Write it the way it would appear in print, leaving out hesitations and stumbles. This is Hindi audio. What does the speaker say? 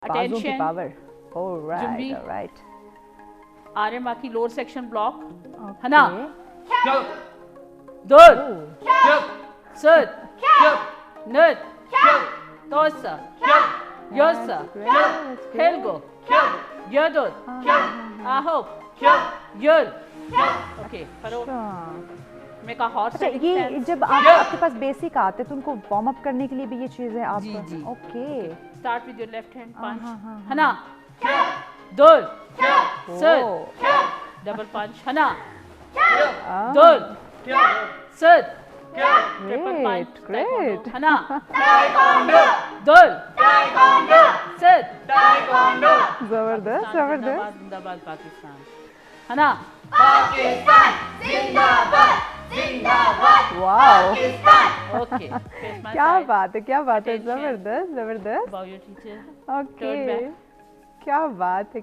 बाजों की पावर। जुम्बी। ऑलराइट। आर्यन बाकी लोअर सेक्शन ब्लॉक है ना। दुर सुद nud tosa yosa helgo yodod ahop yul। Okay करो। मैं कहा हॉर्स। अच्छा ये जब आपके पास बेसिक आते तो उनको वार्म अप करने के लिए भी ये चीजें आप। जी। Okay start with your left hand punch है ना। दुर सुद डबल पंच है ना। दुर सुद ट्रिपल पंच ग्रेट है ना। दुर सुद जबरदस्त जबरदस्त। जिंदाबाद पाकिस्तान है ना। पाकिस्तान जिंदाबाद जिंदाबाद वाओ ओके क्या बात है क्या बात है। जबरदस्त जबरदस्त। Bow your teacher. Okay Turn back. क्या बात है